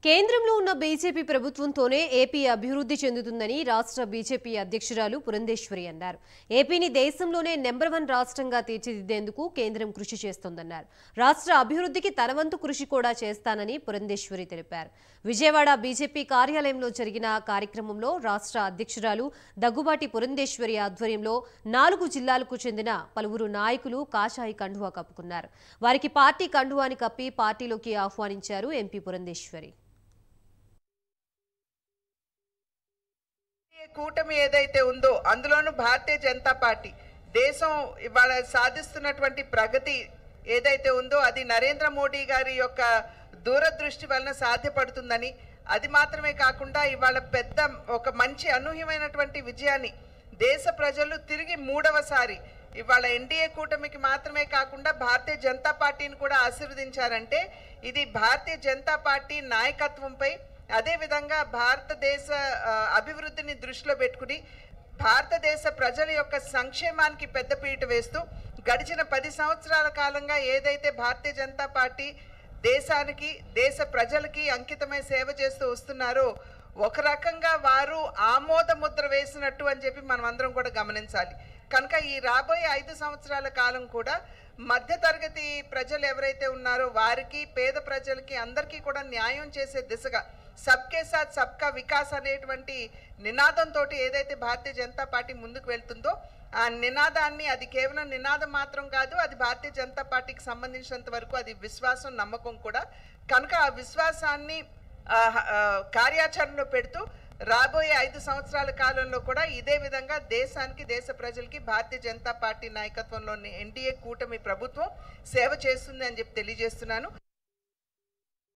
కేంద్రంలో ఉన్న BJP ప్రభుత్వంతోనే AP అభివృద్ధి చెందుతుందని రాష్ట్ర బీజేపీ అధ్యక్షురాలు పురంధేశ్వరి అన్నారు. ఏపీని దేశంలోనే నెంబర్ 1 రాష్ట్రంగా తీర్చిదిద్దేందుకు కేంద్రం కృషి చేస్తోందన్నారు. రాష్ట్ర అభివృద్ధికి తన వంతు కృషి కూడా చేస్తానని పురంధేశ్వరి తెలిపారు. విజయవాడ బీజేపీ కార్యాలయంలో జరిగిన కార్యక్రమంలో రాష్ట్ర అధ్యక్షురాలు దగ్గుబాటి పురంధేశ్వరి ఆధ్వర్యంలో 4 జిల్లాలకు చెందిన పలువురు నాయకులు కాషాయి కండువా కప్పుకున్నారు. వారికి పార్టీ కండువాని కప్పి పార్టీలోకి ఆహ్వానించారు ఎంపీ పురంధేశ్వరి. కూటమి ఏదైతే ఉందో అందులోనూ భారతీయ జనతా పార్టీ దేశం ఇవాళ సాధిస్తున్నటువంటి ప్రగతి ఏదైతే ఉందో అది నరేంద్ర మోడీ గారి యొక్క దూరదృష్టి వలన సాధ్యపడుతుందని, అది మాత్రమే కాకుండా ఇవాళ పెద్ద ఒక మంచి అనూహ్యమైనటువంటి విజయాన్ని దేశ ప్రజలు తిరిగి 3వసారి ఇవాళ ఎన్డీఏ కూటమికి మాత్రమే కాకుండా భారతీయ జనతా పార్టీని కూడా ఆశీర్వదించారంటే ఇది భారతీయ జనతా పార్టీ నాయకత్వంపై, అదేవిధంగా భారతదేశ అభివృద్ధిని దృష్టిలో పెట్టుకుని భారతదేశ ప్రజల యొక్క సంక్షేమానికి పెద్దపీట వేస్తూ గడిచిన 10 సంవత్సరాల కాలంగా ఏదైతే భారతీయ జనతా పార్టీ దేశానికి దేశ ప్రజలకి అంకితమై సేవ చేస్తూ వస్తున్నారో ఒక రకంగా వారు ఆమోద ముద్ర వేసినట్టు అని చెప్పి మనం అందరం కూడా గమనించాలి. కనుక ఈ రాబోయే 5 సంవత్సరాల కాలం కూడా మధ్యతరగతి ప్రజలు ఎవరైతే ఉన్నారో వారికి, పేద ప్రజలకి అందరికీ కూడా న్యాయం చేసే దిశగా సబ్కే సాత్ సబ్కా వికాస్ అనేటువంటి నినాదంతో ఏదైతే భారతీయ జనతా పార్టీ ముందుకు వెళ్తుందో ఆ నినాదాన్ని, అది కేవలం నినాదం మాత్రం కాదు, అది భారతీయ జనతా పార్టీకి సంబంధించినంత వరకు అది విశ్వాసం, నమ్మకం కూడా. కనుక ఆ విశ్వాసాన్ని కార్యాచరణలో పెడుతూ రాబోయే 5 సంవత్సరాల కాలంలో కూడా ఇదే విధంగా దేశానికి, దేశ ప్రజలకి భారతీయ జనతా పార్టీ నాయకత్వంలోని ఎన్డీఏ కూటమి ప్రభుత్వం సేవ చేస్తుంది అని చెప్పి తెలియజేస్తున్నాను.